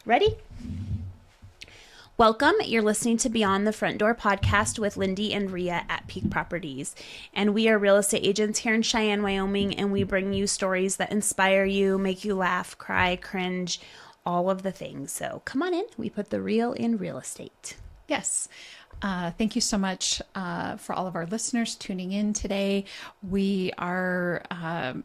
Ready? Welcome. You're listening to Beyond the Front Door podcast with Lindy and Rhea at Peak Properties. And we are real estate agents here in Cheyenne, Wyoming, and we bring you stories that inspire you, make you laugh, cry, cringe, all of the things. So come on in. We put the real in real estate. Yes. Thank you so much for all of our listeners tuning in today. We are,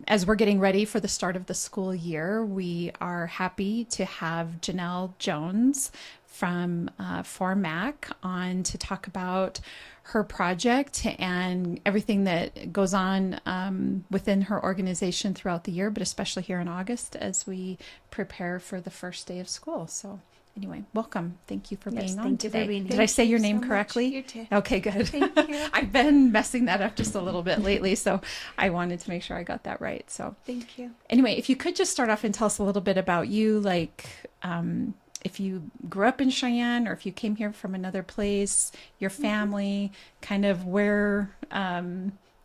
as we're getting ready for the start of the school year, we are happy to have Janelle Jones from ForMak on to talk about her project and everything that goes on within her organization throughout the year, but especially here in August as we prepare for the first day of school. So anyway, welcome. Thank you for being on today. Did I say your name correctly? You did. Okay, good. Thank you. I've been messing that up just a little bit lately, so I wanted to make sure I got that right. So Thank you. anyway, if you could just start off and tell us a little bit about you, like if you grew up in Cheyenne or if you came here from another place, your family, kind of where,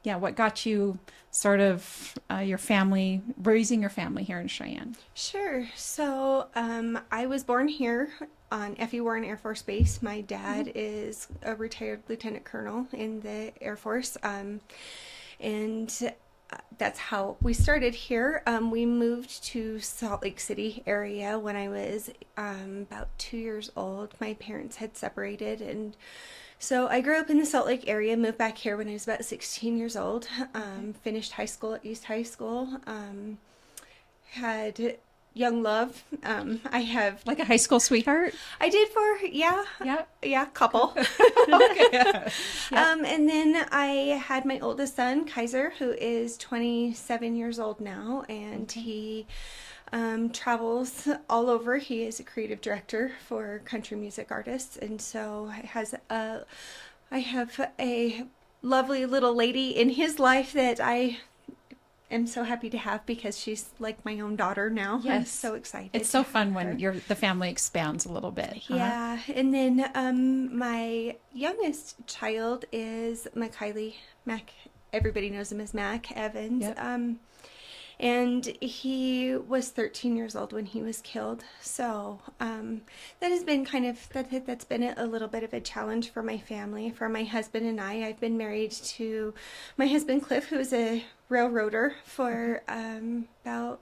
what got you sort of your family, raising your family here in Cheyenne. Sure. So I was born here on F.E. Warren Air Force Base. My dad is a retired lieutenant colonel in the Air Force. And that's how we started here. We moved to Salt Lake City area when I was about 2 years old. My parents had separated, and so I grew up in the Salt Lake area, moved back here when I was about 16 years old, finished high school at East High School, had young love. I have... Like a high school sweetheart? I did for, couple. Okay. Yeah. And then I had my oldest son, Kaiser, who is 27 years old now, and he travels all over. He is a creative director for country music artists, and so I have a lovely little lady in his life that I am so happy to have because she's like my own daughter now. Yes. I'm so excited. It's so fun when the family expands a little bit. Yeah. And then my youngest child is Mac. Everybody knows him as Mac Evans. Yep. And he was 13 years old when he was killed. So that has been that's been a little bit of a challenge for my family, for my husband and I. I've been married to my husband, Cliff, who is a railroader for about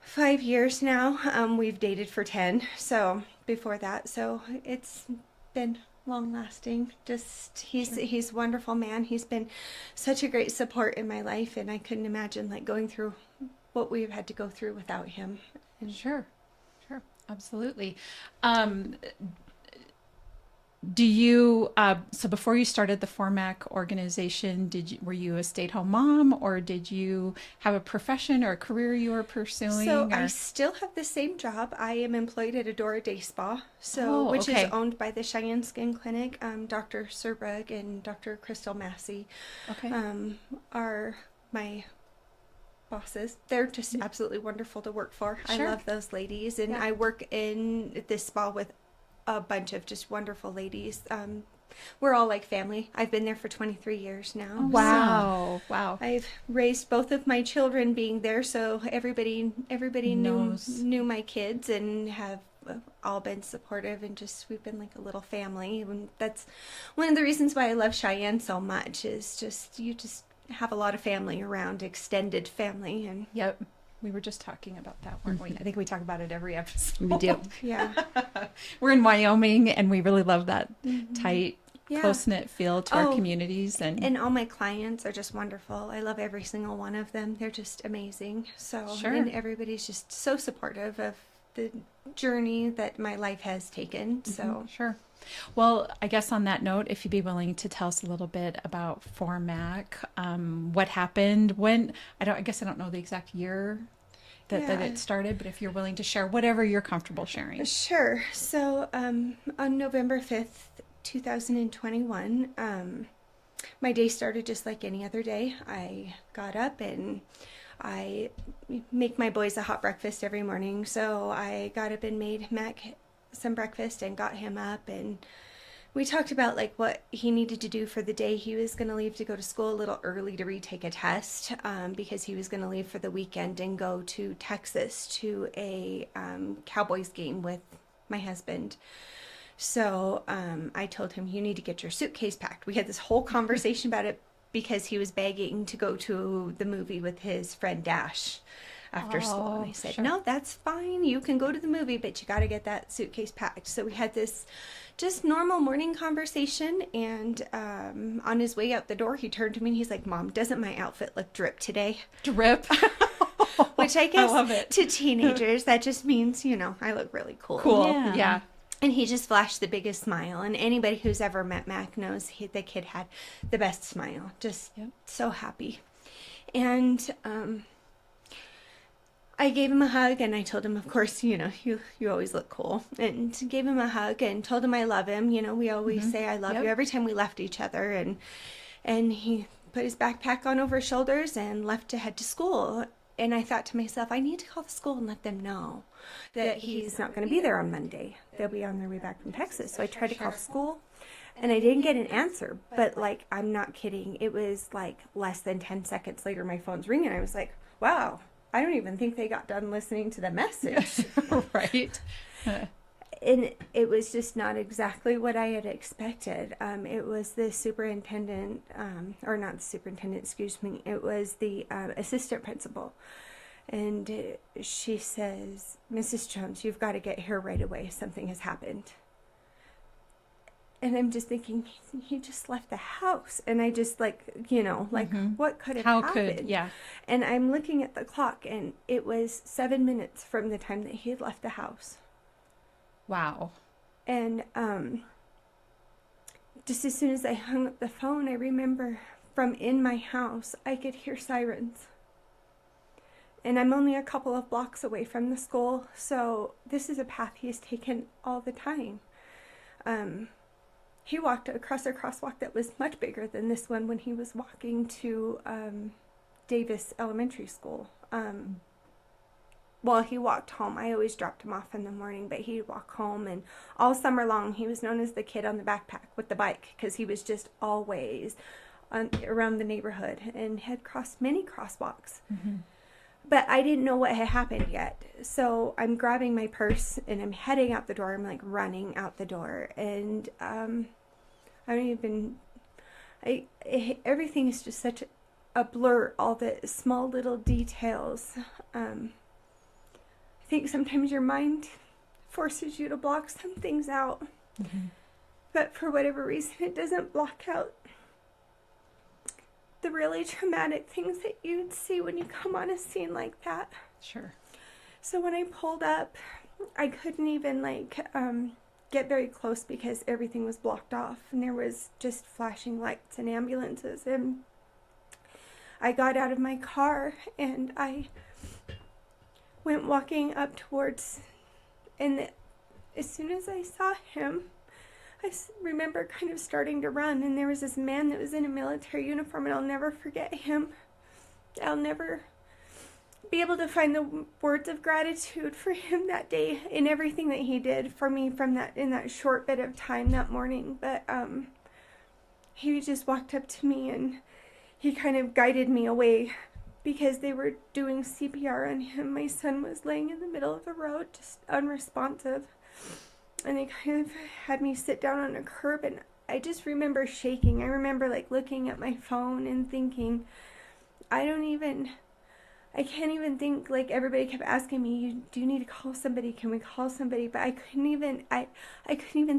5 years now. We've dated for 10, so before that. So it's been long lasting. Just he's a wonderful man. He's been such a great support in my life, and I couldn't imagine like going through what we've had to go through without him. And Sure, absolutely. Do you so before you started the ForMak organization, were you a stay-at-home mom, or did you have a profession or a career you were pursuing? So I still have the same job. I am employed at Adora Day Spa, which is owned by the Cheyenne Skin Clinic. Dr. Serbrug and Dr. Crystal Massey are my bosses. They're just absolutely wonderful to work for. Sure. I love those ladies, and I work in this spa with a bunch of just wonderful ladies. We're all like family. I've been there for 23 years now. Oh, wow. So Wow. I've raised both of my children being there, so everybody knew my kids and have all been supportive, and just we've been like a little family. And that's one of the reasons why I love Cheyenne so much, is just you just have a lot of family around, extended family. And Yep. We were just talking about that, weren't we? I think we talk about it every episode. We do. yeah. We're in Wyoming, and we really love that tight, close-knit feel to our communities. And all my clients are just wonderful. I love every single one of them. They're just amazing. So, Sure. And everybody's just so supportive of the journey that my life has taken. So Sure. Well, I guess on that note, if you'd be willing to tell us a little bit about ForMak, what happened, when, I guess I don't know the exact year that it started, but if you're willing to share whatever you're comfortable sharing. Sure. So on November 5th, 2021, my day started just like any other day. I got up and I make my boys a hot breakfast every morning. So I got up and made Mac some breakfast and got him up and we talked about like what he needed to do for the day. He was going to leave to go to school a little early to retake a test because he was going to leave for the weekend and go to Texas to a Cowboys game with my husband. So I told him, you need to get your suitcase packed. We had this whole conversation about it because he was begging to go to the movie with his friend Dash after school. And I said, sure. no, that's fine. You can go to the movie, but you got to get that suitcase packed. So we had this just normal morning conversation. And on his way out the door, he turned to me and he's like, Mom, doesn't my outfit look drip today? Drip. Which I guess I love it. to teenagers, that just means, you know, I look really cool. Cool. Yeah. Yeah. And he just flashed the biggest smile. And anybody who's ever met Mac knows the kid had the best smile. Just so happy. And I gave him a hug and I told him, of course, you know, you always look cool. And gave him a hug and told him I love him. You know, we always say I love you every time we left each other. And he put his backpack on over his shoulders and left to head to school. And I thought to myself, I need to call the school and let them know that he's not going to be there on Monday. They'll be on their way back from Texas. So I tried to call the school and I didn't get an answer. But like, I'm not kidding. It was like less than 10 seconds later, my phone's ringing. I was like, wow, I don't even think they got done listening to the message. Right. And it was just not exactly what I had expected. It was the superintendent, or not the superintendent, excuse me. It was the assistant principal. And she says, Mrs. Jones, you've got to get here right away. Something has happened. And I'm just thinking, he just left the house. And I just like, you know, like what could have happened? Yeah. And I'm looking at the clock and it was 7 minutes from the time that he had left the house. Wow. And just as soon as I hung up the phone, I remember from in my house, I could hear sirens. And I'm only a couple of blocks away from the school, so this is a path he has taken all the time. He walked across a crosswalk that was much bigger than this one when he was walking to Davis Elementary School. Well, he walked home. I always dropped him off in the morning, but he'd walk home. And all summer long, he was known as the kid on the backpack with the bike because he was just always around the neighborhood and had crossed many crosswalks. But I didn't know what had happened yet. So I'm grabbing my purse and I'm heading out the door. I'm like running out the door. And everything is just such a blur, all the small little details. I think sometimes your mind forces you to block some things out. But for whatever reason, it doesn't block out the really traumatic things that you'd see when you come on a scene like that. Sure. So when I pulled up, I couldn't even get very close because everything was blocked off and there was just flashing lights and ambulances. And I got out of my car and I went walking up towards, and as soon as I saw him, I remember kind of starting to run, and there was this man that was in a military uniform, and I'll never forget him. I'll never be able to find the words of gratitude for him that day and everything that he did for me in that short bit of time that morning. But he just walked up to me and he kind of guided me away because they were doing CPR on him. My son was laying in the middle of the road, just unresponsive. And they kind of had me sit down on a curb, and I just remember shaking. I remember looking at my phone and thinking, I can't even think. Everybody kept asking me, do you need to call somebody? Can we call somebody? But I couldn't even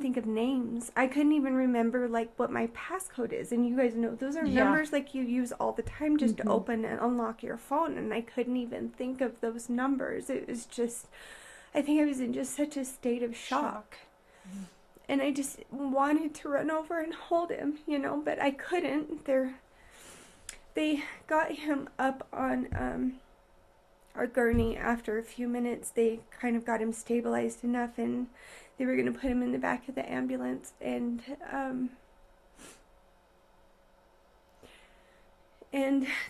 think of names. I couldn't even remember what my passcode is. And you guys know those are numbers you use all the time just to open and unlock your phone. And I couldn't even think of those numbers. It was just, I think I was in just such a state of shock. And I just wanted to run over and hold him, but I couldn't. They got him up on our gurney after a few minutes. They kind of got him stabilized enough, and they were going to put him in the back of the ambulance. And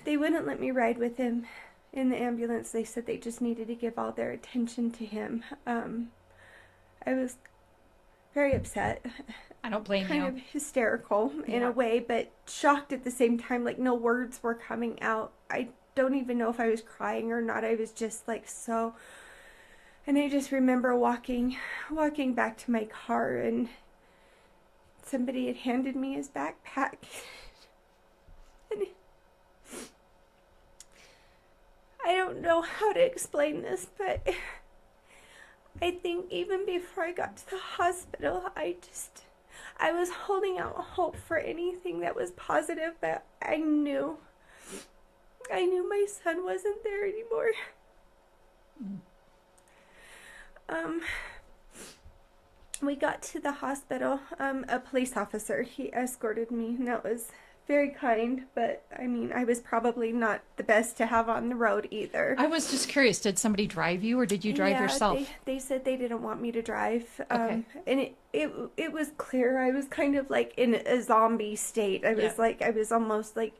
they wouldn't let me ride with him in the ambulance. They said they just needed to give all their attention to him. I was very upset, I don't blame kind you. of hysterical in Yeah. a way, but shocked at the same time. Like no words were coming out. I don't even know if I was crying or not. I was just like so. And I just remember walking back to my car, and somebody had handed me his backpack. And I don't know how to explain this, but I think even before I got to the hospital, I was holding out hope for anything that was positive, but I knew my son wasn't there anymore. We got to the hospital. A police officer, he escorted me, and that was very kind, but I mean, I was probably not the best to have on the road either. I was just curious, did somebody drive you or did you drive yourself? They said they didn't want me to drive. Okay. And it was clear I was kind of like in a zombie state. I was like, I was almost like,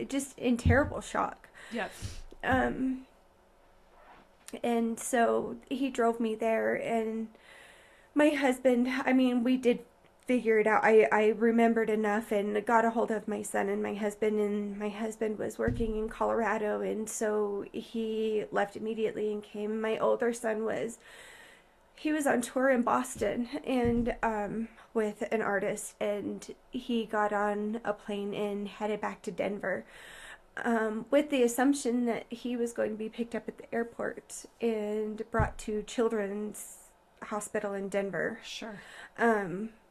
just in terrible shock. Yep. And so he drove me there, and my husband, I mean, we did figure it out. I remembered enough and got a hold of my son and my husband was working in Colorado, and so he left immediately and came. My older son he was on tour in Boston and with an artist, and he got on a plane and headed back to Denver. With the assumption that he was going to be picked up at the airport and brought to Children's Hospital in Denver. Sure.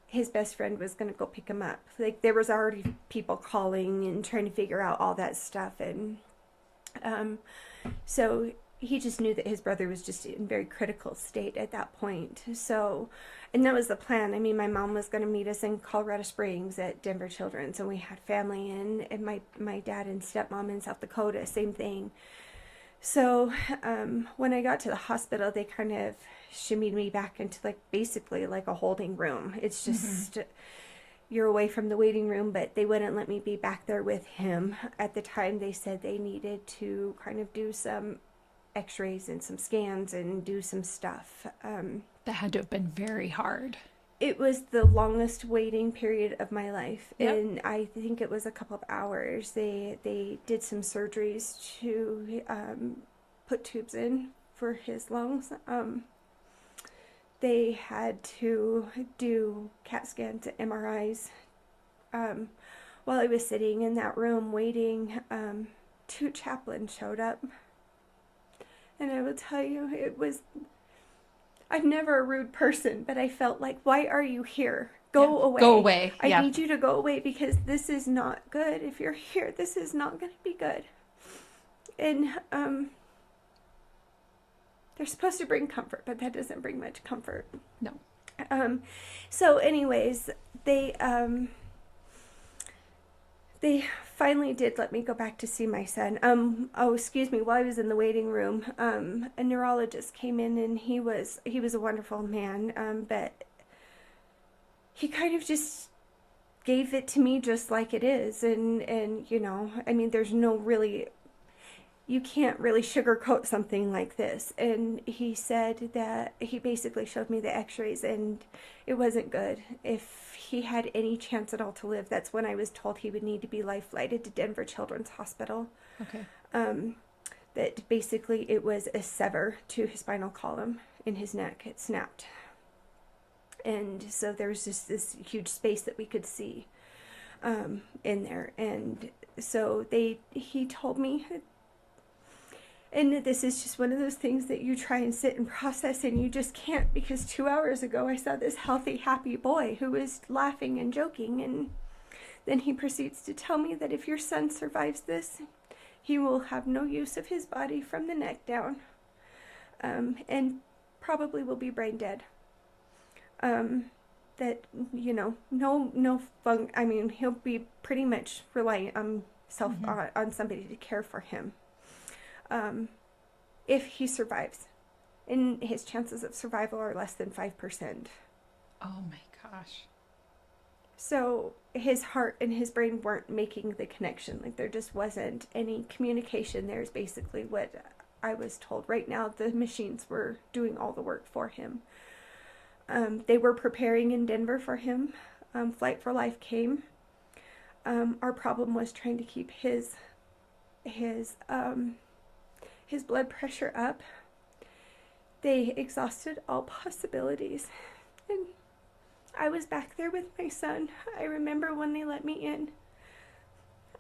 His best friend was going to go pick him up. Like, there was already people calling and trying to figure out all that stuff, and so he just knew that his brother was just in very critical state at that point. So, and that was the plan. I mean, my mom was going to meet us in Colorado Springs at Denver Children's, and we had family, and my dad and stepmom in South Dakota, same thing. So when I got to the hospital, they kind of shimmied me back into basically like a holding room. It's just you're away from the waiting room, but they wouldn't let me be back there with him. At the time, they said they needed to kind of do some x-rays and some scans and do some stuff. That had to have been very hard. It was the longest waiting period of my life, and Yep. I think it was a couple of hours. They did some surgeries to put tubes in for his lungs. They had to do CAT scans and MRIs. While I was sitting in that room waiting, two chaplains showed up, and I will tell you, I'm never a rude person, but I felt like, why are you here? Go away. Go away. I need you to go away, because this is not good. If you're here, this is not going to be good. And they're supposed to bring comfort, but that doesn't bring much comfort. No. So anyways, they finally did let me go back to see my son. While I was in the waiting room, a neurologist came in, and he was a wonderful man, but he kind of just gave it to me just like it is, and you know, I mean, there's no really, you can't really sugarcoat something like this. And he said that he basically showed me the x-rays, and it wasn't good. If he had any chance at all to live, that's when I was told he would need to be life flighted to Denver Children's Hospital. Okay. That basically it was a sever to his spinal column in his neck. It snapped. And so there was just this huge space that we could see in there. And so he told me, and this is just one of those things that you try and sit and process, and you just can't, because 2 hours ago I saw this healthy, happy boy who was laughing and joking, and then he proceeds to tell me that if your son survives this, he will have no use of his body from the neck down, and probably will be brain dead. That, you know, I mean, he'll be pretty much reliant on on somebody to care for him. If he survives, and his chances of survival are less than 5%. Oh my gosh. So his heart and his brain weren't making the connection. Like, there just wasn't any communication. There's basically what I was told. Right now, the machines were doing all the work for him. They were preparing in Denver for him. Flight for Life came. Our problem was trying to keep his blood pressure up. They exhausted all possibilities, and I was back there with my son. I remember when they let me in.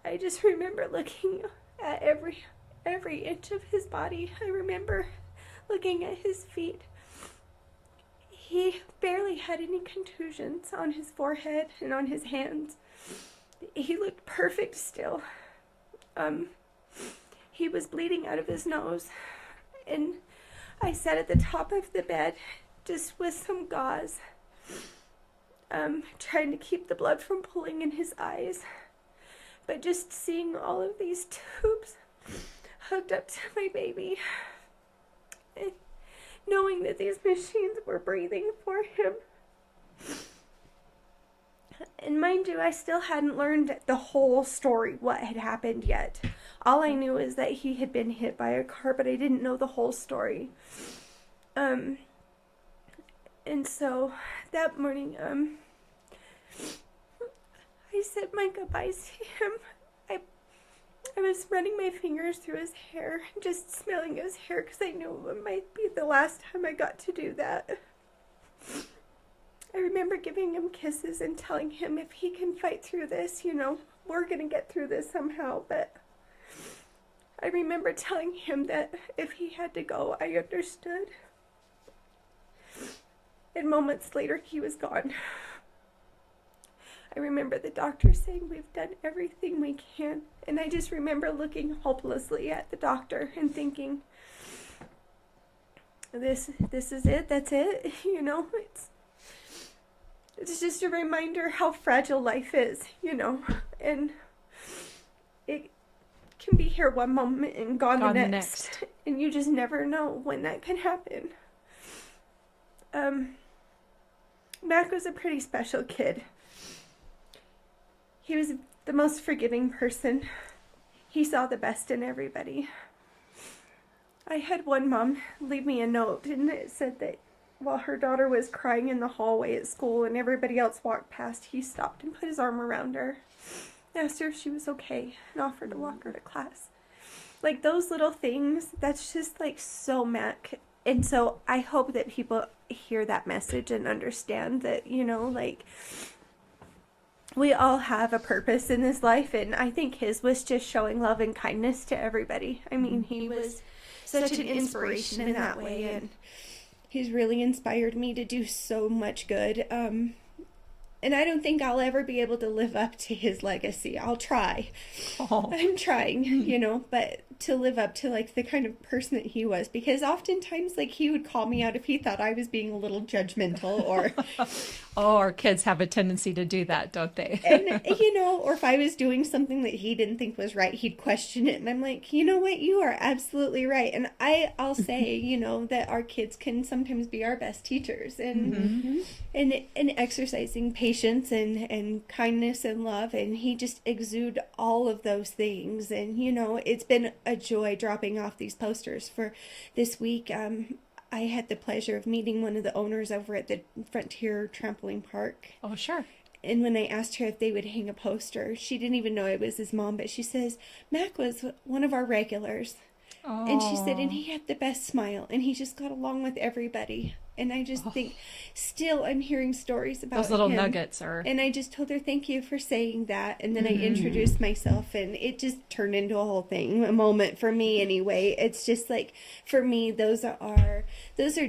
I just remember looking at every inch of his body. I remember looking at his feet. He barely had any contusions on his forehead and on his hands. He looked perfect still. He was bleeding out of his nose, and I sat at the top of the bed just with some gauze, trying to keep the blood from pooling in his eyes. But just seeing all of these tubes hooked up to my baby, and knowing that these machines were breathing for him. And mind you, I still hadn't learned the whole story, what had happened yet. All I knew is that he had been hit by a car, but I didn't know the whole story. And so that morning, I said my goodbyes to him. I was running my fingers through his hair, just smelling his hair, because I knew it might be the last time I got to do that. I remember giving him kisses and telling him if he can fight through this, we're going to get through this somehow. But I remember telling him that if he had to go, I understood. And moments later, he was gone. I remember the doctor saying, we've done everything we can. And I just remember looking hopelessly at the doctor and thinking, this is it, that's it, It's just a reminder how fragile life is, and it can be here one moment and gone the next. And you just never know when that can happen. Mac was a pretty special kid. He was the most forgiving person. He saw the best in everybody. I had one mom leave me a note, and it said that while her daughter was crying in the hallway at school and everybody else walked past, he stopped and put his arm around her, asked her if she was okay, and offered to walk her to class. Like, those little things, that's just like so Mac. And so I hope that people hear that message and understand that, we all have a purpose in this life, and I think his was just showing love and kindness to everybody. I mean, he was such an inspiration in that way, and he's really inspired me to do so much good. And I don't think I'll ever be able to live up to his legacy. I'll try. Oh. I'm trying, but to live up to like the kind of person that he was, because oftentimes like he would call me out if he thought I was being a little judgmental or our kids have a tendency to do that, don't they? And or if I was doing something that he didn't think was right, he'd question it, and I'm like, you know what, you are absolutely right. And I'll say that our kids can sometimes be our best teachers, and and exercising patience and kindness and love, and he just exude all of those things. And it's been a joy dropping off these posters for this week. I had the pleasure of meeting one of the owners over at the Frontier Trampoline Park. Oh, sure. And when I asked her if they would hang a poster, she didn't even know it was his mom, but she says, Mac was one of our regulars. Oh. And she said, and he had the best smile, and he just got along with everybody. And I just think, still, I'm hearing stories about those little him. nuggets are. And I just told her, thank you for saying that. And then I introduced myself, and it just turned into a whole thing, a moment for me anyway. It's just like, for me, those are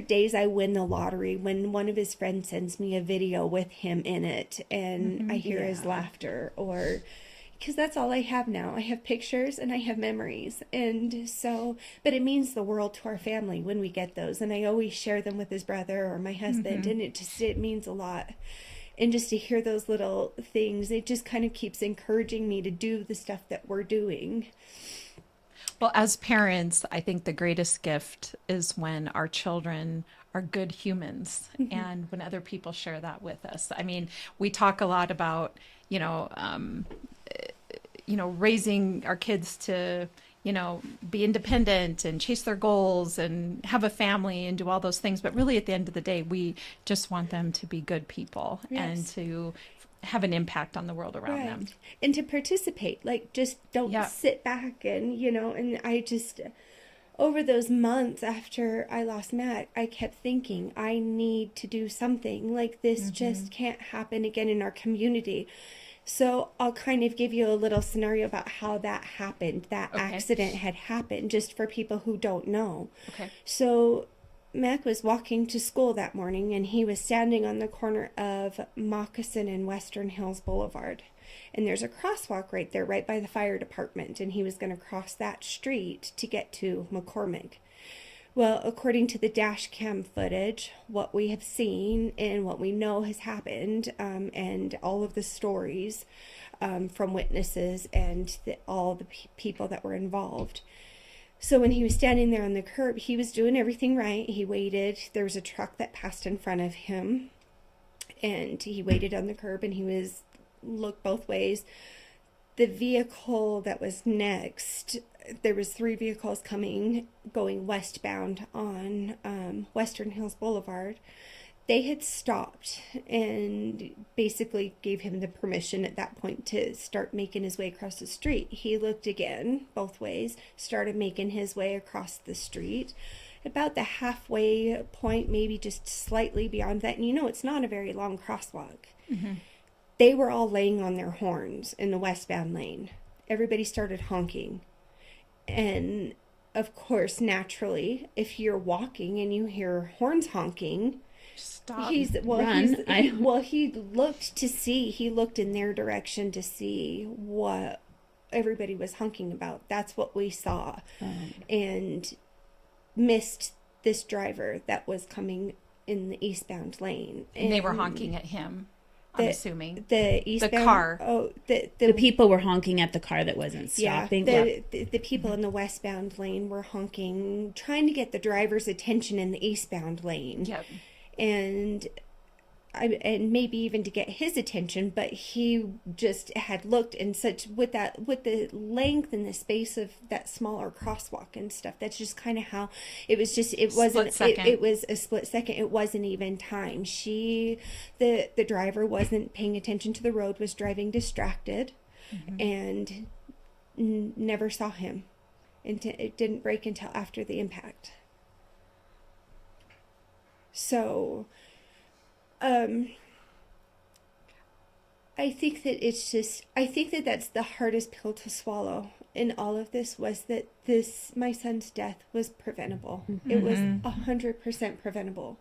days I win the lottery, when one of his friends sends me a video with him in it, and I hear his laughter, or... because that's all I have now. I have pictures and I have memories. And so, but it means the world to our family when we get those. And I always share them with his brother or my husband. And it means a lot. And just to hear those little things, it just kind of keeps encouraging me to do the stuff that we're doing. Well, as parents, I think the greatest gift is when our children are good humans and when other people share that with us. I mean, we talk a lot about, raising our kids to, be independent and chase their goals and have a family and do all those things. But really, at the end of the day, we just want them to be good people and to have an impact on the world around them. And to participate, like, just don't sit back and, and I just, over those months after I lost Matt, I kept thinking, I need to do something. Like, this just can't happen again in our community. So I'll kind of give you a little scenario about how that happened. That accident had happened, just for people who don't know. Okay. So Mac was walking to school that morning, and he was standing on the corner of Moccasin and Western Hills Boulevard. And there's a crosswalk right there, right by the fire department, and he was going to cross that street to get to McCormick. Well, according to the dash cam footage, what we have seen and what we know has happened, and all of the stories from witnesses and all the people that were involved. So when he was standing there on the curb, he was doing everything right. He waited. There was a truck that passed in front of him, and he waited on the curb, and he looked both ways. The vehicle that was next, there was 3 vehicles going westbound on Western Hills Boulevard. They had stopped and basically gave him the permission at that point to start making his way across the street. He looked again, both ways, started making his way across the street. About the halfway point, maybe just slightly beyond that, and it's not a very long crosswalk. They were all laying on their horns in the westbound lane. Everybody started honking. And, of course, naturally, if you're walking and you hear horns honking, stop. He looked in their direction to see what everybody was honking about. That's what we saw. And missed this driver that was coming in the eastbound lane. And they were honking at him. I'm assuming the eastbound, the car. Oh, the people were honking at the car that wasn't stopping. The people in the westbound lane were honking, trying to get the driver's attention in the eastbound lane. Yep. And maybe even to get his attention, but he just had looked in such with the length and the space of that smaller crosswalk and stuff. That's just kind of how it was. It wasn't. It was a split second. It wasn't even time. The driver wasn't paying attention to the road. Was driving distracted, and never saw him. And it didn't break until after the impact. So. I think that that's the hardest pill to swallow in all of this, was that my son's death was preventable. It was 100% preventable.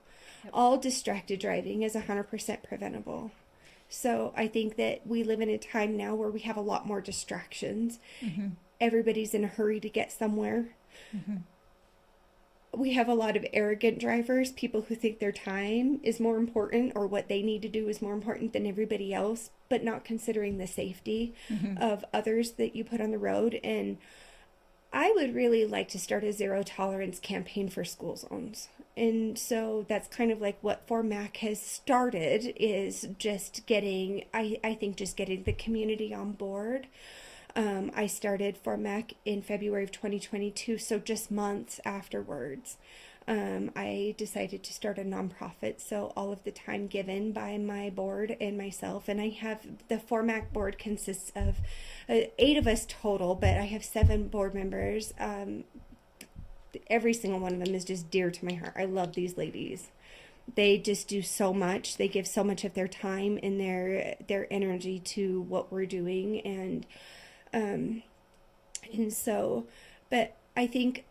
All distracted driving is 100% preventable. So I think that we live in a time now where we have a lot more distractions. Everybody's in a hurry to get somewhere. We have a lot of arrogant drivers, people who think their time is more important or what they need to do is more important than everybody else, but not considering the safety of others that you put on the road. And I would really like to start a zero tolerance campaign for school zones. And so that's kind of like what ForMak has started, is just getting the community on board. I started ForMak in February of 2022, so just months afterwards. I decided to start a nonprofit, so all of the time given by my board and myself, and I have the ForMak board consists of 8 of us total, but I have 7 board members. Every single one of them is just dear to my heart. I love these ladies. They just do so much. They give so much of their time and their energy to what we're doing, and so, but I think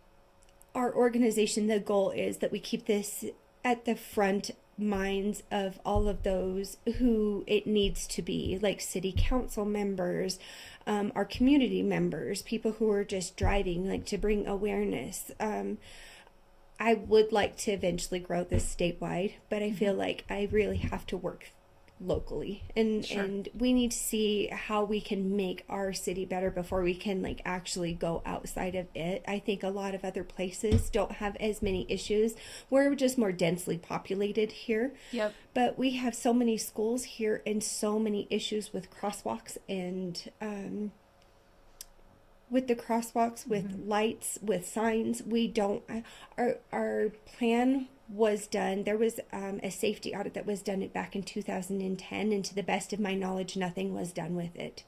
our organization, the goal is that we keep this at the front minds of all of those who it needs to be, like city council members, our community members, people who are just driving, like to bring awareness. I would like to eventually grow this statewide, but I feel like I really have to work locally, and we need to see how we can make our city better before we can actually go outside of it. I think a lot of other places don't have as many issues. We're just more densely populated here. But we have so many schools here and so many issues with crosswalks and with the crosswalks, with lights, with signs. We don't. Our plan was done. There was a safety audit that was done back in 2010, and to the best of my knowledge, nothing was done with it.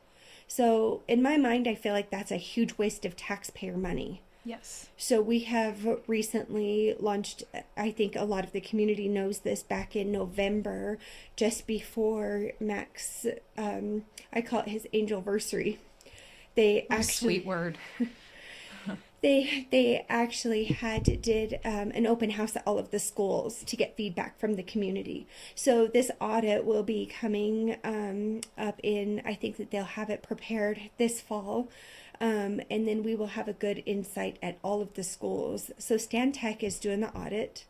So in my mind, I feel like that's a huge waste of taxpayer money. Yes. So we have recently launched, I think a lot of the community knows this, back in November, just before Mac's, I call it his angelversary. They actually, Sweet word. they actually did an open house at all of the schools to get feedback from the community. So this audit will be coming up in, I think that they'll have it prepared this fall. And then we will have a good insight at all of the schools. So Stan Tech is doing the audit,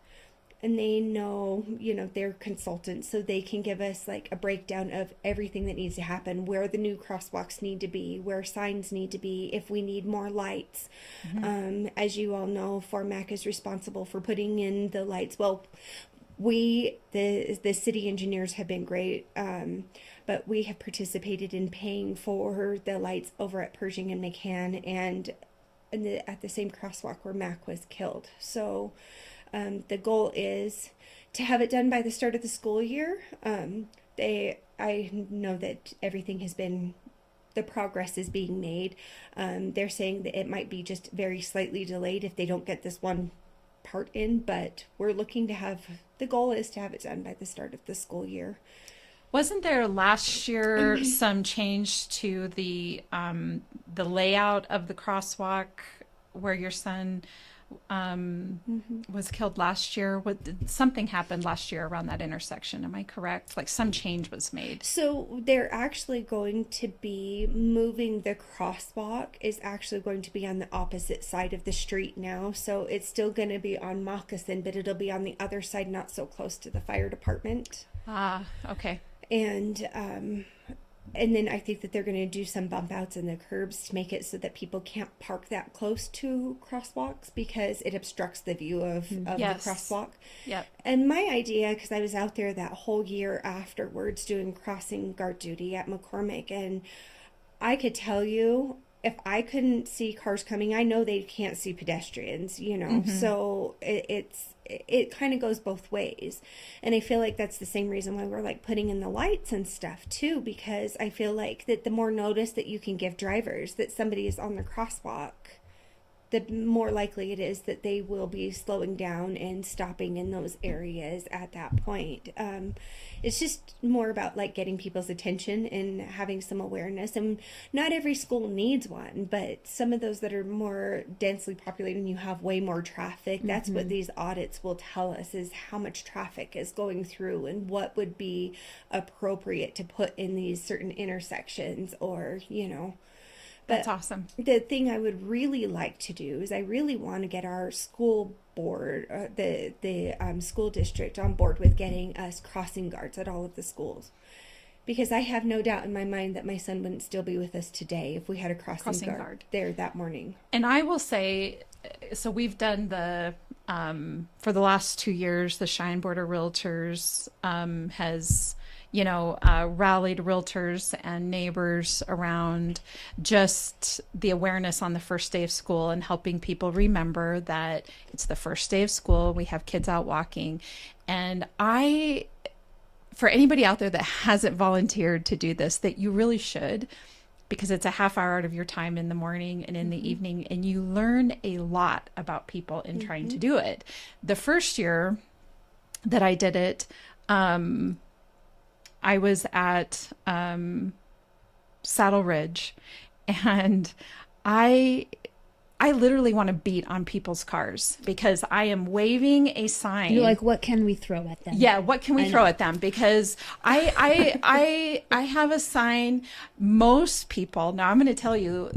and they know, they're consultants, so they can give us like a breakdown of everything that needs to happen, where the new crosswalks need to be, where signs need to be, if we need more lights. As you all know, ForMak is responsible for putting in the lights. Well, the city engineers have been great, but we have participated in paying for the lights over at Pershing and McCann and at the same crosswalk where Mac was killed. So the goal is to have it done by the start of the school year. I know that everything has been, the progress is being made. They're saying that it might be just very slightly delayed if they don't get this one part in, but we're looking to have, the goal is to have it done by the start of the school year. Wasn't there last year some change to the layout of the crosswalk where your son was killed last year? Something happened last year around that intersection? Am I correct? Like some change was made. So they're actually going to be moving, the crosswalk is actually going to be on the opposite side of the street now. So it's still going to be on Moccasin, but it'll be on the other side, not so close to the fire department. Ah, okay. And then I think that they're going to do some bump outs in the curbs to make it so that people can't park that close to crosswalks because it obstructs the view of Yes. the crosswalk. Yep. And my idea, because I was out there that whole year afterwards doing crossing guard duty at McCormick, and I could tell you, if I couldn't see cars coming, I know they can't see pedestrians, so it kind of goes both ways. And I feel like that's the same reason why we're like putting in the lights and stuff too, because I feel like that the more notice that you can give drivers that somebody is on the crosswalk, the more likely it is that they will be slowing down and stopping in those areas at that point. It's just more about like getting people's attention and having some awareness. And not every school needs one, but some of those that are more densely populated and you have way more traffic, that's what these audits will tell us, is how much traffic is going through and what would be appropriate to put in these certain intersections, or But That's awesome. the thing I would really like to do is I really want to get our school board, the school district, on board with getting us crossing guards at all of the schools. Because I have no doubt in my mind that my son wouldn't still be with us today if we had a crossing guard there that morning. And I will say, so we've done for the last 2 years, the Cheyenne Board of Realtors has rallied realtors and neighbors around just the awareness on the first day of school and helping people remember that it's the first day of school. We have kids out walking. And for anybody out there that hasn't volunteered to do this, that you really should, because it's a half hour out of your time in the morning and in the evening, and you learn a lot about people in trying to do it. The first year that I did it, I was at Saddle Ridge, and I literally want to beat on people's cars because I am waving a sign. You're like, what can we throw at them? Yeah, what can we throw at them? Because I have a sign. Most people, now I'm going to tell you,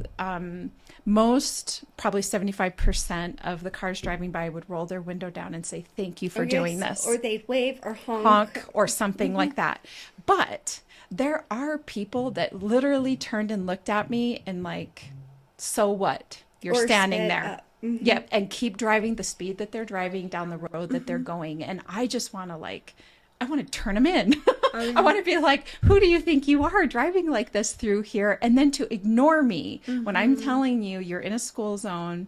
most, probably 75% of the cars driving by would roll their window down and say, thank you for doing this. Or they'd wave or honk or something like that. But there are people that literally turned and looked at me and like, so what? You're or standing sped there. up. Yep. And keep driving the speed that they're driving down the road that they're going. And I just want to like I want to turn them in. Oh, yeah. I want to be like, who do you think you are driving like this through here? And then to ignore me when I'm telling you you're in a school zone,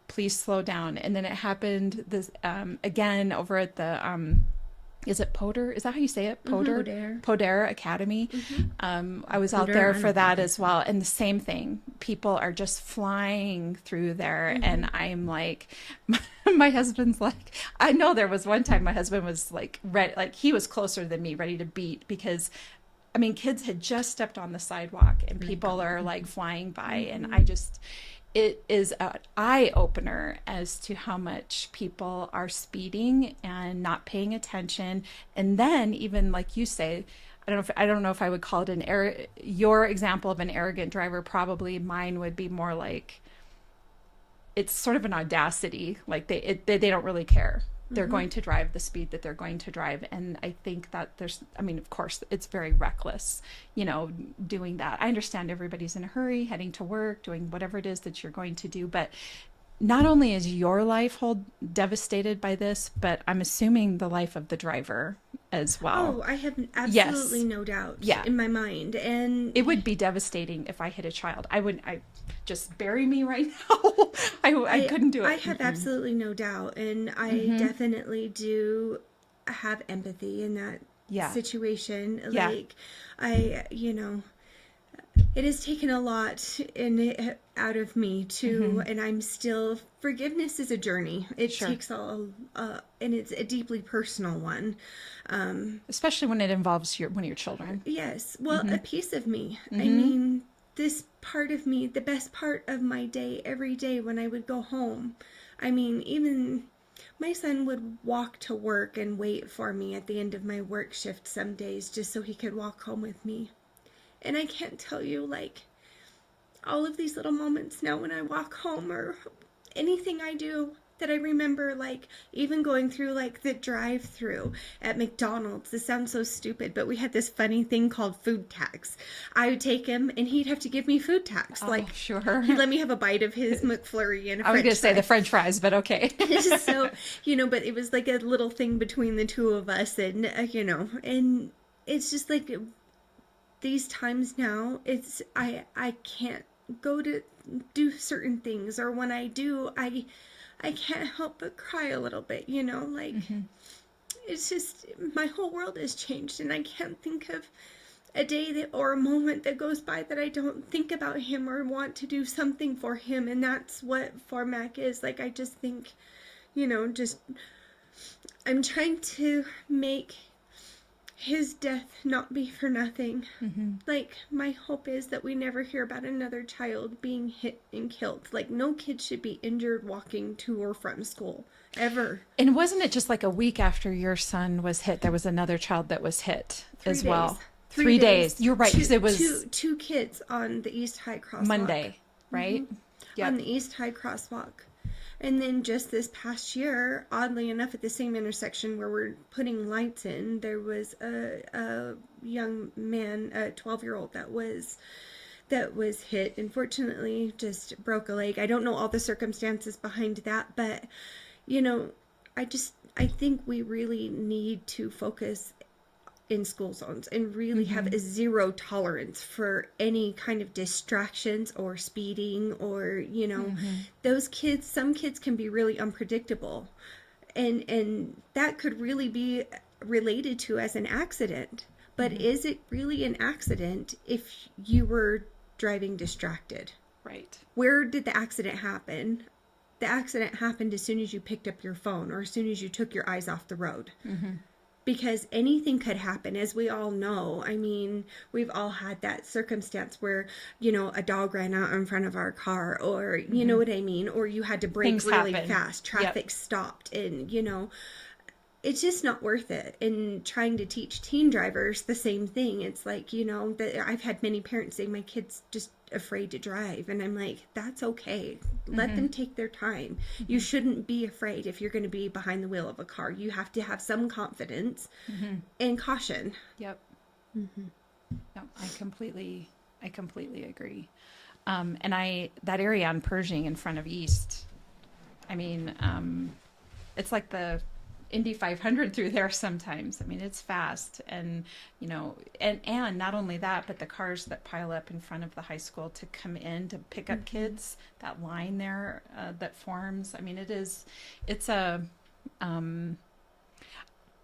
please slow down. And then it happened this again over at the is it Poder? Is that how you say it? Poder Academy. I was out there for that as well. And the same thing. People are just flying through there. And I'm like, my husband's like, I know there was one time my husband was like, ready, like he was closer than me, ready to beat, because I mean, kids had just stepped on the sidewalk and people are like flying by. And it is an eye opener as to how much people are speeding and not paying attention. And then even like you say, I don't know if I would call it your example of an arrogant driver. Probably mine would be more like, it's sort of an audacity. Like they don't really care. They're going to drive the speed that they're going to drive. And I think that of course it's very reckless, doing that. I understand everybody's in a hurry, heading to work, doing whatever it is that you're going to do. But not only is your life devastated by this, but I'm assuming the life of the driver as well. Oh, I have absolutely no doubt in my mind. And it would be devastating if I hit a child. I just bury me right now. I couldn't do it. I have absolutely no doubt. And I definitely do have empathy in that situation. Like, it has taken a lot out of me too, and I'm still. Forgiveness is a journey. It takes and it's a deeply personal one, especially when it involves one of your children. Yes, well, a piece of me. I mean, this part of me, the best part of my day, every day when I would go home. I mean, even my son would walk to work and wait for me at the end of my work shift some days, just so he could walk home with me. And I can't tell you, like, all of these little moments now when I walk home or anything I do that I remember, like, even going through, like, the drive-through at McDonald's. This sounds so stupid, but we had this funny thing called food tax. I would take him, and he'd have to give me food tax. Like, sure. He'd let me have a bite of his McFlurry and a French fry. I was going to say the French fries, but okay. So, but it was like a little thing between the two of us, and, and it's just like these times now, it's I can't go to do certain things, or when I do, I can't help but cry a little bit, like it's just my whole world has changed, and I can't think of a day or a moment that goes by that I don't think about him or want to do something for him. And that's what ForMak is. Like, I just think, I'm trying to make his death not be for nothing. Like, my hope is that we never hear about another child being hit and killed. Like, no kid should be injured walking to or from school, ever. And wasn't it just like a week after your son was hit, there was another child that was hit as well? 3 days. You're right, because it was two kids on the East High Crosswalk. Monday, right? Yep. On the East High Crosswalk. And then just this past year, oddly enough, at the same intersection where we're putting lights in, there was a young man, a 12-year-old that was hit. Unfortunately, just broke a leg. I don't know all the circumstances behind that, but I think we really need to focus in school zones and really have a zero tolerance for any kind of distractions or speeding or, those kids, some kids can be really unpredictable, and that could really be related to as an accident. But is it really an accident if you were driving distracted? Right. Where did the accident happen? The accident happened as soon as you picked up your phone or as soon as you took your eyes off the road. Because anything could happen, as we all know. I mean, we've all had that circumstance where, a dog ran out in front of our car, or, you know what I mean? Or you had to brake Things really happen. fast. Traffic stopped, and, it's just not worth it. And trying to teach teen drivers the same thing. It's like, that I've had many parents say my kid's just afraid to drive, and I'm like, that's okay. Let them take their time. You shouldn't be afraid if you're going to be behind the wheel of a car. You have to have some confidence and caution. Yep. No, I completely agree. And that area on Pershing in front of East, I mean, it's like the Indy 500 through there sometimes. I mean, it's fast. And, you know, and not only that, but the cars that pile up in front of the high school to come in to pick up kids, that line there that forms. I mean,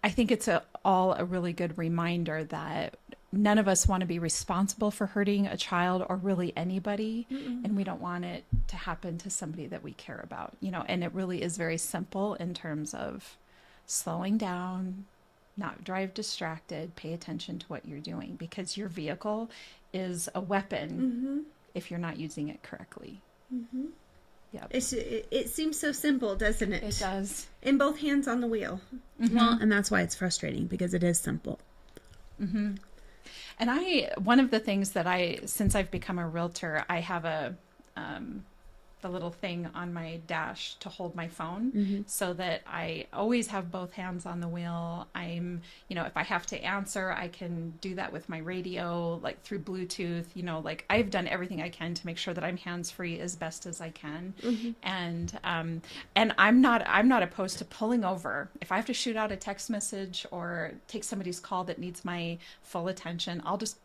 I think it's all a really good reminder that none of us want to be responsible for hurting a child or really anybody. And we don't want it to happen to somebody that we care about, you know, and it really is very simple in terms of slowing down, not drive distracted, pay attention to what you're doing, because your vehicle is a weapon if you're not using it correctly. Yep. It seems so simple, doesn't it? It does. In both hands on the wheel. Well, and that's why it's frustrating, because it is simple. And one of the things that since I've become a realtor, I have the little thing on my dash to hold my phone so that I always have both hands on the wheel. You know, if I have to answer, I can do that with my radio, like through Bluetooth, you know, like I've done everything I can to make sure that I'm hands-free as best as I can. And I'm not opposed to pulling over. If I have to shoot out a text message or take somebody's call that needs my full attention, I'll just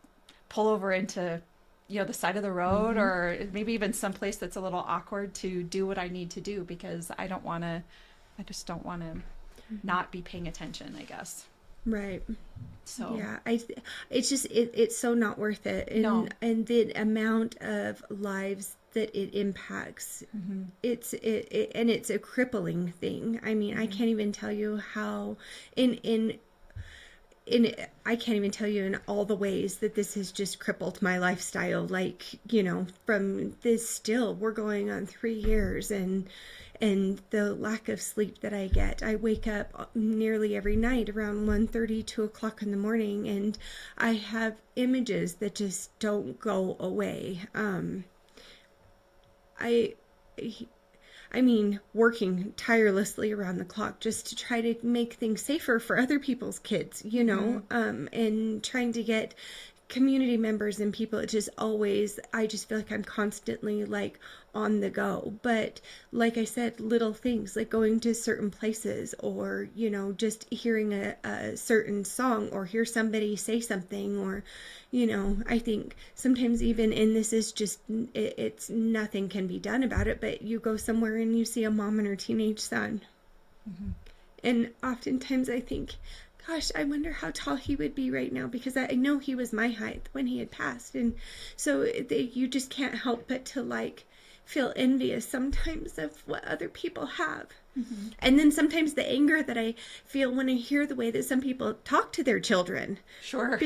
pull over into, you know, the side of the road or maybe even someplace that's a little awkward to do what I need to do, because I just don't want to not be paying attention, I guess. Right. So yeah, it's so not worth it. And, No. and the amount of lives that it impacts, it's a crippling thing. I mean, I can't even tell you how I can't even tell you in all the ways that this has just crippled my lifestyle. Like, you know, from this, still, we're going on 3 years, and the lack of sleep that I get. I wake up nearly every night around 1:30, 2 o'clock in the morning, and I have images that just don't go away. I mean, working tirelessly around the clock just to try to make things safer for other people's kids, you know, and trying to get community members and people. It just always, I just feel like I'm constantly like on the go. But like I said, little things like going to certain places, or, you know, just hearing a certain song, or hear somebody say something, or, you know, I think sometimes even, and this is just, it's nothing can be done about it, but you go somewhere and you see a mom and her teenage son. And oftentimes I think, gosh, I wonder how tall he would be right now, because I know he was my height when he had passed. And so you just can't help but to like feel envious sometimes of what other people have. And then sometimes the anger that I feel when I hear the way that some people talk to their children. Sure.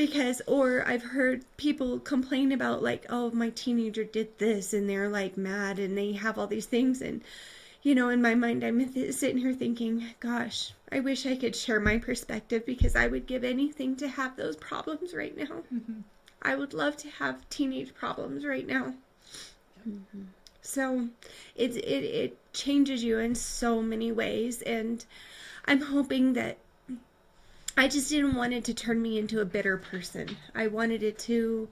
Or I've heard people complain about like, oh, my teenager did this, and they're like mad and they have all these things. And, you know, in my mind, I'm sitting here thinking, gosh, I wish I could share my perspective, because I would give anything to have those problems right now. I would love to have teenage problems right now. So it changes you in so many ways, and I'm hoping that I just didn't want it to turn me into a bitter person. I wanted to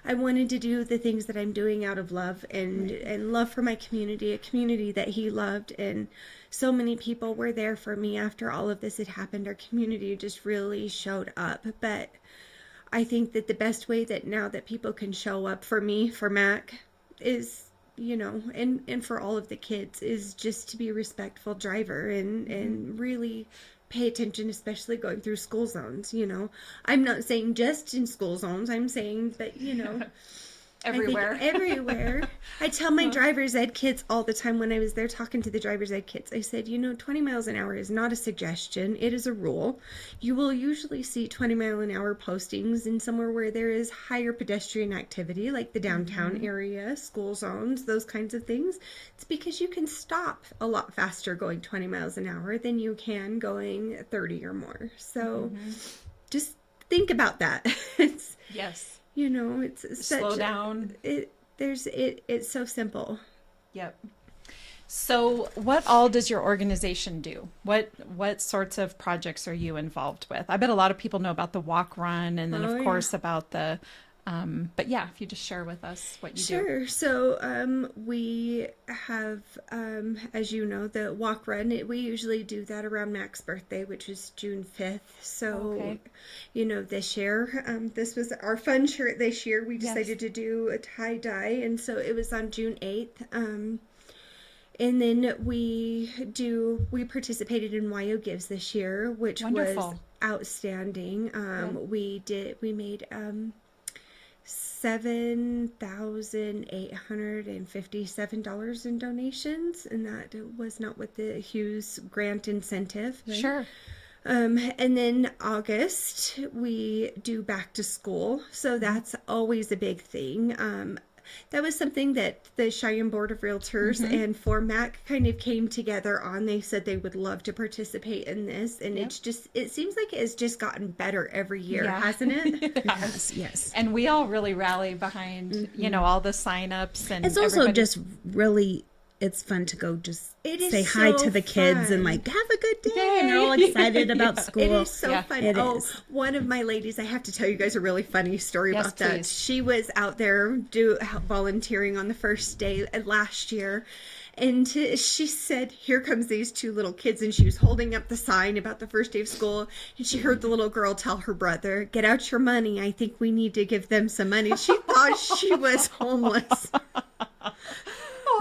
do the things that I'm doing out of love and love for my community, a community that he loved. And so many people were there for me after all of this had happened. Our community just really showed up. But I think that the best way that now that people can show up for me, ForMak, is, you know, and for all of the kids, is just to be a respectful driver and really pay attention, especially going through school zones. You know, I'm not saying just in school zones, I'm saying that, you know, Everywhere. I think everywhere. I tell my driver's ed kids all the time when I was there talking to the driver's ed kids, I said, you know, 20 miles an hour is not a suggestion. It is a rule. You will usually see 20 mile an hour postings in somewhere where there is higher pedestrian activity, like the downtown area, school zones, those kinds of things. It's because you can stop a lot faster going 20 miles an hour than you can going 30 or more. So just think about that. Yes. You know, it's Slow down. It's so simple. Yep. So what all does your organization do? What sorts of projects are you involved with? I bet a lot of people know about the walk run, and then of course about the But yeah, if you just share with us what you do. Sure. So we have, as you know, the walk run. We usually do that around Mac's birthday, which is June 5th. So, Okay. this year, this was our fun shirt this year. We Yes. decided to do a tie-dye, and so it was on June 8th. And then we participated in YO Gives this year, which was Wonderful. outstanding. We made $7,857 in donations, and that was not with the Hughes grant incentive. Right? Sure. And then August we do back to school, so that's always a big thing. That was something that the Cheyenne Board of Realtors and ForMak kind of came together on. They said they would love to participate in this, and it seems like it's just gotten better every year, hasn't it? Yes. And we all really rally behind, all the signups, and It's also everybody- just really, it's fun to go just It is say hi so to the kids and fun. have a good day. And they're all excited about school. It is so Yeah. fun. It Oh, is. one of my ladies, I have to tell you guys a really funny story Yes, about that. please. She was out there volunteering on the first day last year. And she said, here comes these two little kids. And she was holding up the sign about the first day of school. And she heard the little girl tell her brother, get out your money. I think we need to give them some money. She thought she was homeless.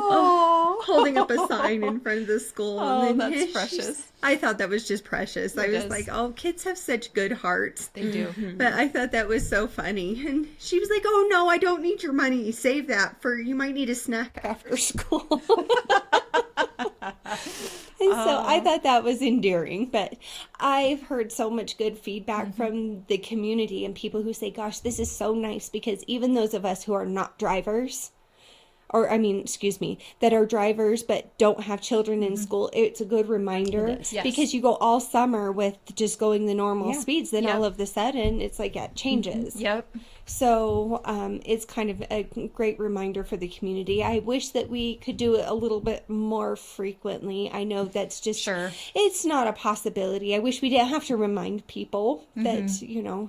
Holding up a sign in front of the school. Oh, and then that's precious. I thought that was just precious. I was is. like, oh, kids have such good hearts. They do. But I thought that was so funny. And she was like, oh, no, I don't need your money. Save that for, you might need a snack after school. And so I thought that was endearing. But I've heard so much good feedback from the community and people who say, gosh, this is so nice, because even those of us who are not drivers, that are drivers but don't have children in school, it's a good reminder. Yes. Because you go all summer with just going the normal speeds, then Yep. all of a sudden it's like it changes. Yep. So it's kind of a great reminder for the community. I wish that we could do it a little bit more frequently. I know that's just, Sure. it's not a possibility. I wish we didn't have to remind people that,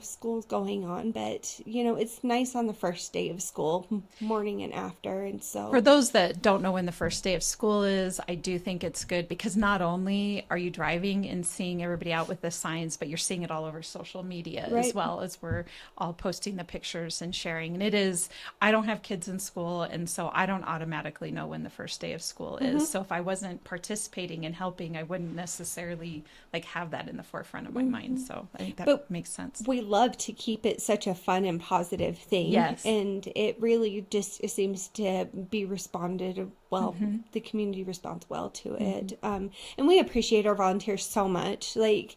school's going on. But, it's nice on the first day of school, morning and after. And so For those that don't know when the first day of school is, I do think it's good because not only are you driving and seeing everybody out with the signs, but you're seeing it all over social media as Right. well, as we're all posting the pictures and sharing. And it is, I don't have kids in school, and so I don't automatically know when the first day of school is. So if I wasn't participating and helping, I wouldn't necessarily have that in the forefront of my mind. So I think that But makes sense. we love to keep it such a fun and positive thing. Yes. And it really just seems to be responded well. The community responds well to it. And we appreciate our volunteers so much. For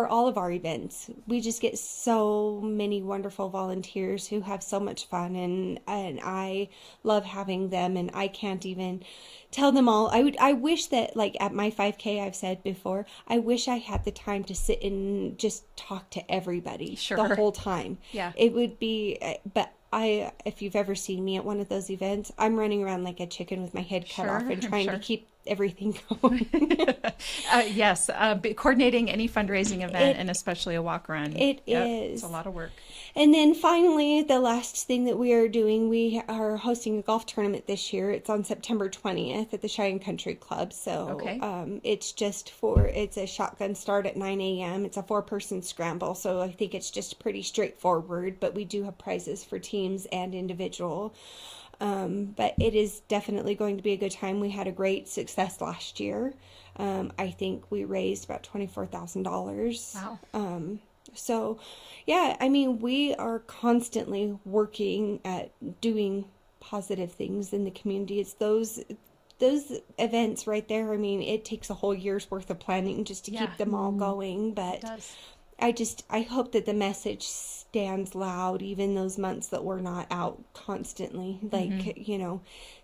all of our events, we just get so many wonderful volunteers who have so much fun, and I love having them, and I can't even tell them all. I wish that, at my 5K, I've said before, I wish I had the time to sit and just talk to everybody Sure. the whole time. Yeah. It would be, but if you've ever seen me at one of those events, I'm running around like a chicken with my head cut Sure, off and trying sure. to keep everything going. Yes, coordinating any fundraising event, and especially a walk run. It Yep, is. It's a lot of work. And then finally, the last thing that we are doing, we are hosting a golf tournament this year. It's on September 20th at the Cheyenne Country Club. So Okay. it's a shotgun start at 9 a.m. It's a 4-person scramble. So I think it's just pretty straightforward, but we do have prizes for teams and individual. But it is definitely going to be a good time. We had a great success last year. I think we raised about $24,000. Wow. So, yeah, we are constantly working at doing positive things in the community. It's those events right there. It takes a whole year's worth of planning just to keep them all going. But It does. I hope that the message stands loud, even those months that we're not out constantly,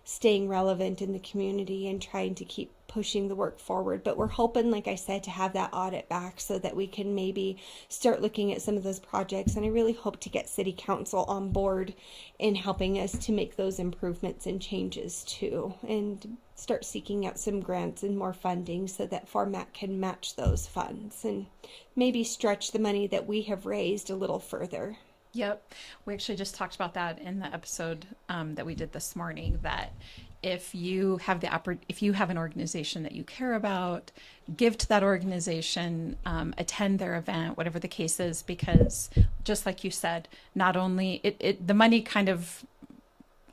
staying relevant in the community and trying to keep pushing the work forward. But we're hoping, like I said, to have that audit back so that we can maybe start looking at some of those projects. And I really hope to get City Council on board in helping us to make those improvements and changes too, and start seeking out some grants and more funding so that ForMak can match those funds and maybe stretch the money that we have raised a little further. Yep. We actually just talked about that in the episode that we did this morning, that if you have if you have an organization that you care about, give to that organization, attend their event, whatever the case is, because just like you said, not only the money kind of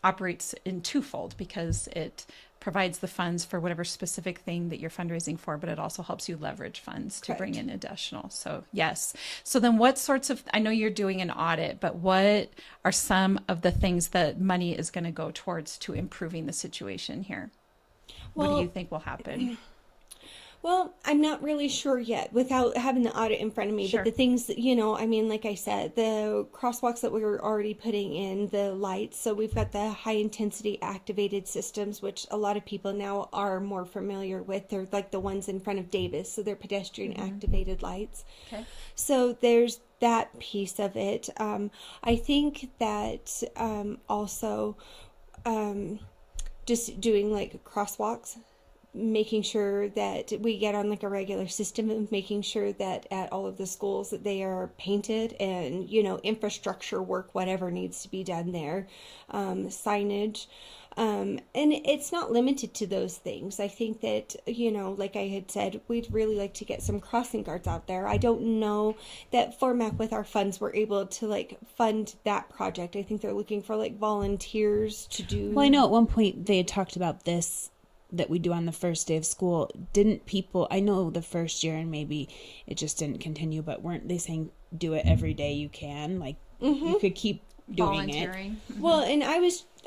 operates in twofold, because it provides the funds for whatever specific thing that you're fundraising for, but it also helps you leverage funds to bring in additional. So yes. So then what sorts of, I know you're doing an audit, but what are some of the things that money is going to go towards to improving the situation here? What do you think will happen? Well, I'm not really sure yet without having the audit in front of me. Sure. But the things that, I mean, like I said, the crosswalks that we were already putting in, the lights. So we've got the high intensity activated systems, which a lot of people now are more familiar with. They're like the ones in front of Davis. So they're pedestrian activated lights. Okay. So there's that piece of it. I think that also just doing like crosswalks, making sure that we get on like a regular system of making sure that at all of the schools that they are painted, and infrastructure work, whatever needs to be done there, signage, and it's not limited to those things. I think that like I had said, we'd really like to get some crossing guards out there. I don't know that ForMak with our funds were able to like fund that project. I think they're looking for like volunteers to do. Well, I know at one point they had talked about this, that we do on the first day of school. Didn't people, I know the first year, and maybe it just didn't continue, but weren't they saying do it every day you can? Like you could keep doing it. Well, and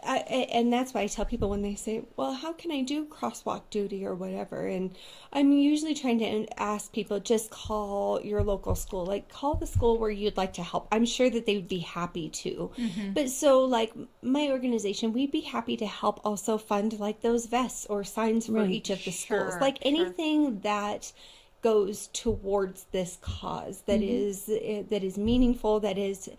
and that's why I tell people when they say, well, how can I do crosswalk duty or whatever? And I'm usually trying to ask people, just call your local school, like call the school where you'd like to help. I'm sure that they would be happy to. But so like my organization, we'd be happy to help also fund like those vests or signs for each of the schools, like anything that goes towards this cause that is meaningful, that is,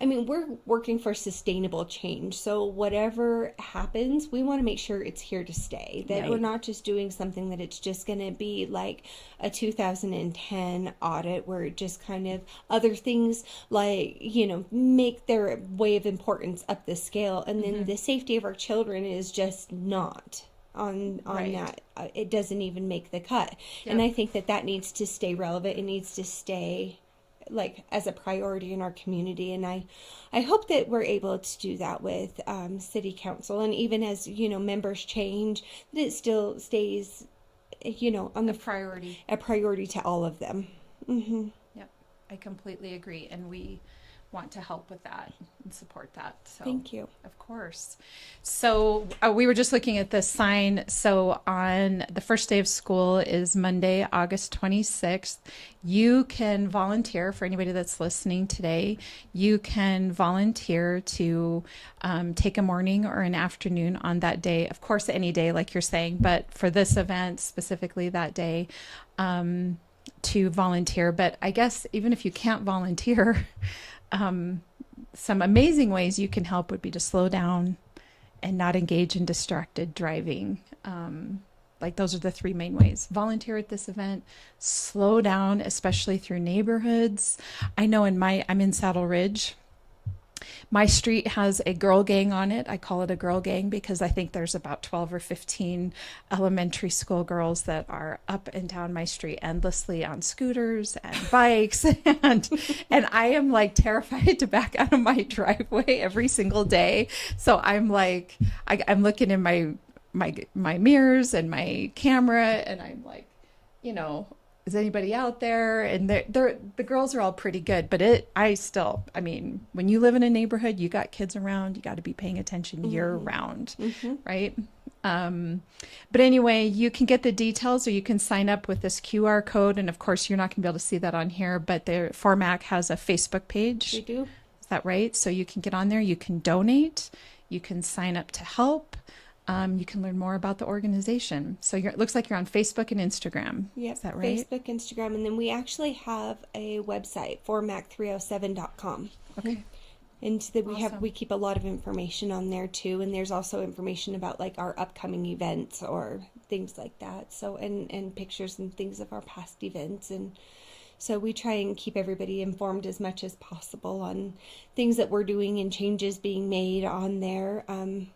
I mean, we're working for sustainable change. So whatever happens, we want to make sure it's here to stay, that we're not just doing something that it's just going to be like a 2010 audit where it just kind of other things like, make their way of importance up the scale. And then the safety of our children is just not on that. It doesn't even make the cut. And I think that needs to stay relevant. It needs to stay like as a priority in our community, and I hope that we're able to do that with city council, and even as members change, that it still stays on the a priority to all of them. Yep, I completely agree, and we want to help with that and support that. So thank you. Of course. So we were just looking at this sign. So on the first day of school is Monday, August 26th. You can volunteer, for anybody that's listening today. You can volunteer to take a morning or an afternoon on that day. Of course, any day, like you're saying, but for this event, specifically that day, to volunteer. But I guess even if you can't volunteer, some amazing ways you can help would be to slow down and not engage in distracted driving. Like those are the three main ways. Volunteer at this event, slow down, especially through neighborhoods. I know I'm in Saddle Ridge. My street has a girl gang on it. I call it a girl gang because I think there's about 12 or 15 elementary school girls that are up and down my street endlessly on scooters and bikes. And I am like terrified to back out of my driveway every single day. So I'm like, I'm looking in my mirrors and my camera, and I'm like, is anybody out there? And the girls are all pretty good, but I mean, when you live in a neighborhood, you got kids around, you got to be paying attention year round, right? But anyway, you can get the details, or you can sign up with this QR code. And of course, you're not gonna be able to see that on here, but ForMak has a Facebook page. They do. Is that right? So you can get on there, you can donate, you can sign up to help. You can learn more about the organization. So it looks like you're on Facebook and Instagram. Yep, is that right? Facebook, Instagram, and then we actually have a website, formak307.com. Okay. And we keep a lot of information on there too, and there's also information about like our upcoming events or things like that. So and pictures and things of our past events, and So we try and keep everybody informed as much as possible on things that we're doing and changes being made on there.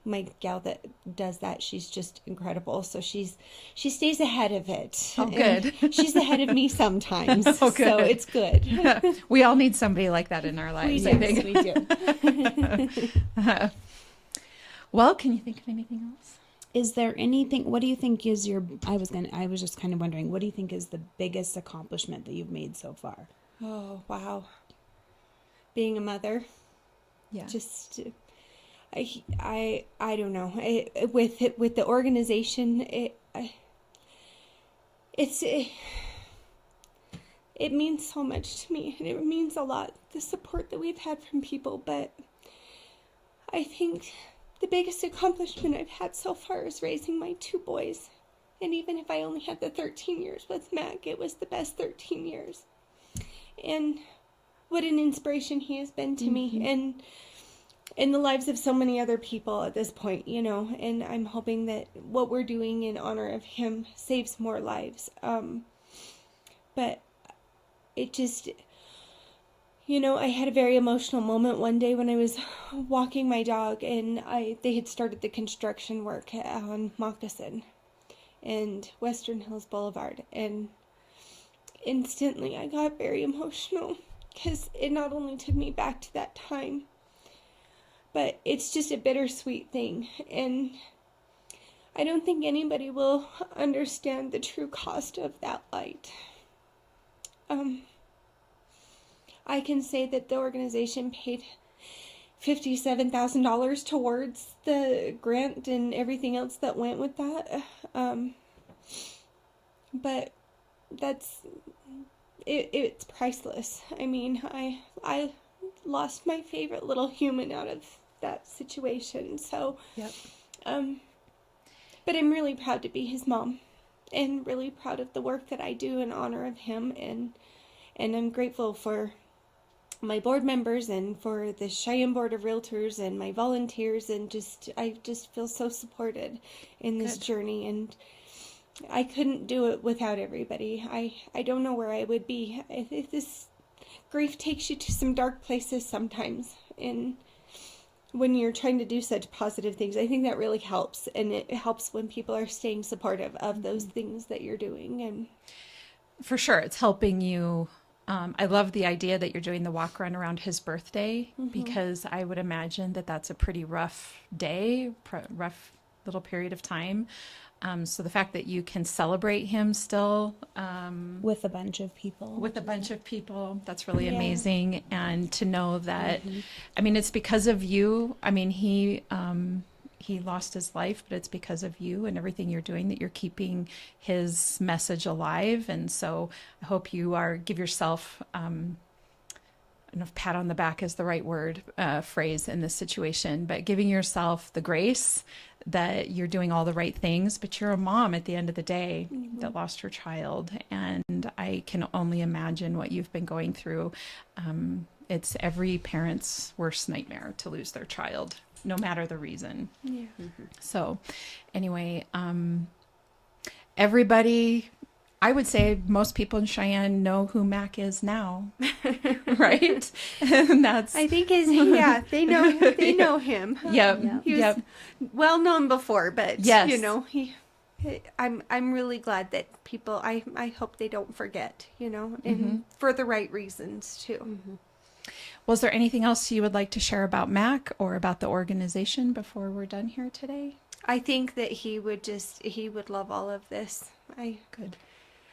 My gal that does that, she's just incredible. So she stays ahead of it. Oh, good. And she's ahead of me sometimes. Oh, good. So it's good. We all need somebody like that in our lives, I think. We do. Well, can you think of anything else? Is there anything, what do you think is I was just kind of wondering, what do you think is the biggest accomplishment that you've made so far? Oh, wow. Being a mother. Yeah. Just, I don't know. With the organization, it means so much to me, and it means a lot, the support that we've had from people, but I think the biggest accomplishment I've had so far is raising my 2 boys. And even if I only had the 13 years with Mac, it was the best 13 years. And what an inspiration he has been to me, and in the lives of so many other people at this point, you know. And I'm hoping that what we're doing in honor of him saves more lives. But it just, you know, I had a very emotional moment one day when I was walking my dog, and they had started the construction work on Moccasin and Western Hills Boulevard, and instantly I got very emotional because it not only took me back to that time, but it's just a bittersweet thing, and I don't think anybody will understand the true cost of that light. I can say that the organization paid $57,000 towards the grant and everything else that went with that. But it's priceless. I mean, I lost my favorite little human out of that situation. So, Yep. but I'm really proud to be his mom, and really proud of the work that I do in honor of him, and I'm grateful for my board members and for the Cheyenne Board of Realtors and my volunteers, and I just feel so supported in this journey, and I couldn't do it without everybody. I don't know where I would be. If this grief takes you to some dark places sometimes, and when you're trying to do such positive things, I think that really helps, and it helps when people are staying supportive of those things that you're doing. And For sure, it's helping you. I love the idea that you're doing the walk run around his birthday, because I would imagine that that's a pretty rough day, rough little period of time. So the fact that you can celebrate him still With a bunch of people. That's really amazing. And to know that, I mean, it's because of you. I mean, he lost his life, but it's because of you and everything you're doing that you're keeping his message alive. And so I hope you give yourself, I don't know if pat on the back is the right phrase in this situation, but giving yourself the grace that you're doing all the right things, but you're a mom at the end of the day that lost her child. And I can only imagine what you've been going through. It's every parent's worst nightmare to lose their child, no matter the reason. yeah. So anyway, everybody, I would say most people in Cheyenne know who Mac is now, right? And that's, I think they know him. Yep. He was well known before, but Yes. you know, I'm really glad that people, I hope they don't forget, you know, and for the right reasons too. Was there anything else you would like to share about Mac or about the organization before we're done here today? I think that he would love all of this. Good.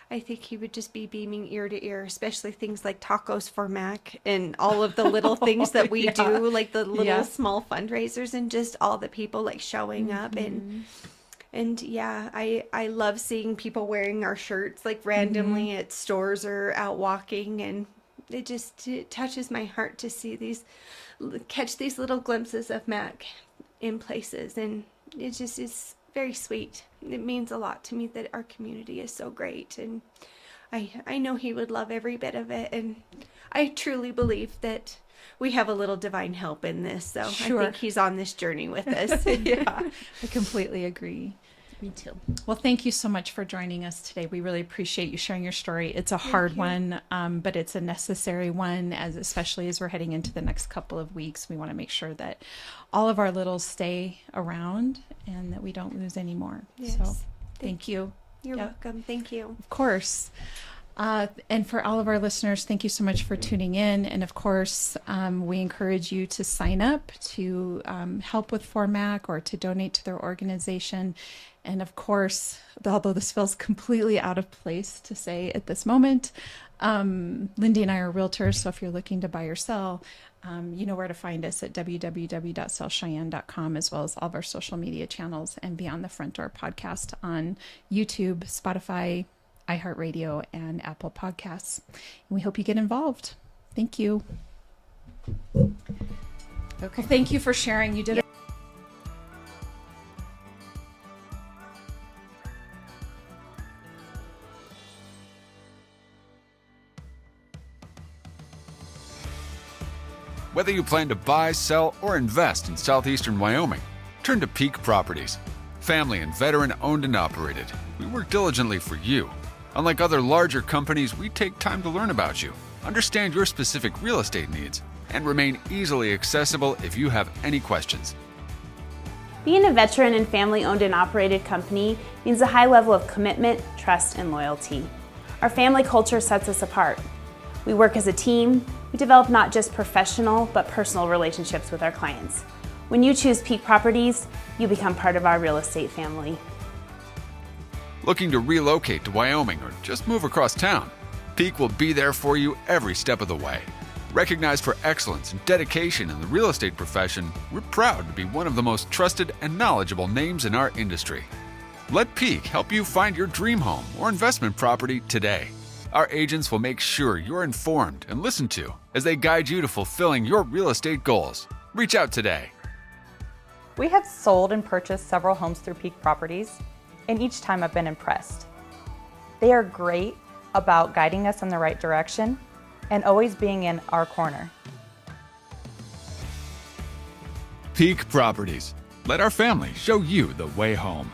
I think he would just be beaming ear to ear, especially things like tacos for Mac and all of the little things that we do, like the little small fundraisers, and just all the people like showing up, and yeah, I love seeing people wearing our shirts like randomly at stores or out walking, and it touches my heart to see catch these little glimpses of Mac in places, and it just is very sweet. It means a lot to me that our community is so great, and I know he would love every bit of it, and I truly believe that we have a little divine help in this, so Sure. I think he's on this journey with us. Yeah, I completely agree. Me too. Well, thank you so much for joining us today. We really appreciate you sharing your story. It's a hard one, but it's a necessary one, especially as we're heading into the next couple of weeks. We want to make sure that all of our littles stay around and that we don't lose any more. Yes. So thank you. You're welcome. Thank you. Of course. And for all of our listeners, thank you so much for tuning in. And of course, we encourage you to sign up to help with ForMak or to donate to their organization. And of course, although this feels completely out of place to say at this moment, Lindy and I are realtors. So if you're looking to buy or sell, you know where to find us at www.sellcheyenne.com, as well as all of our social media channels and Beyond the Front Door podcast on YouTube, Spotify, iHeartRadio, and Apple Podcasts. And we hope you get involved. Thank you. Okay. Well, thank you for sharing. You did it. Whether you plan to buy, sell, or invest in southeastern Wyoming, turn to Peak Properties. Family and veteran owned and operated, we work diligently for you. Unlike other larger companies, we take time to learn about you, understand your specific real estate needs, and remain easily accessible if you have any questions. Being a veteran and family-owned and operated company means a high level of commitment, trust, and loyalty. Our family culture sets us apart. We work as a team. We develop not just professional, but personal relationships with our clients. When you choose Peak Properties, you become part of our real estate family. Looking to relocate to Wyoming or just move across town? Peak will be there for you every step of the way. Recognized for excellence and dedication in the real estate profession, we're proud to be one of the most trusted and knowledgeable names in our industry. Let Peak help you find your dream home or investment property today. Our agents will make sure you're informed and listened to as they guide you to fulfilling your real estate goals. Reach out today. We have sold and purchased several homes through Peak Properties, and each time I've been impressed. They are great about guiding us in the right direction and always being in our corner. Peak Properties. Let our family show you the way home.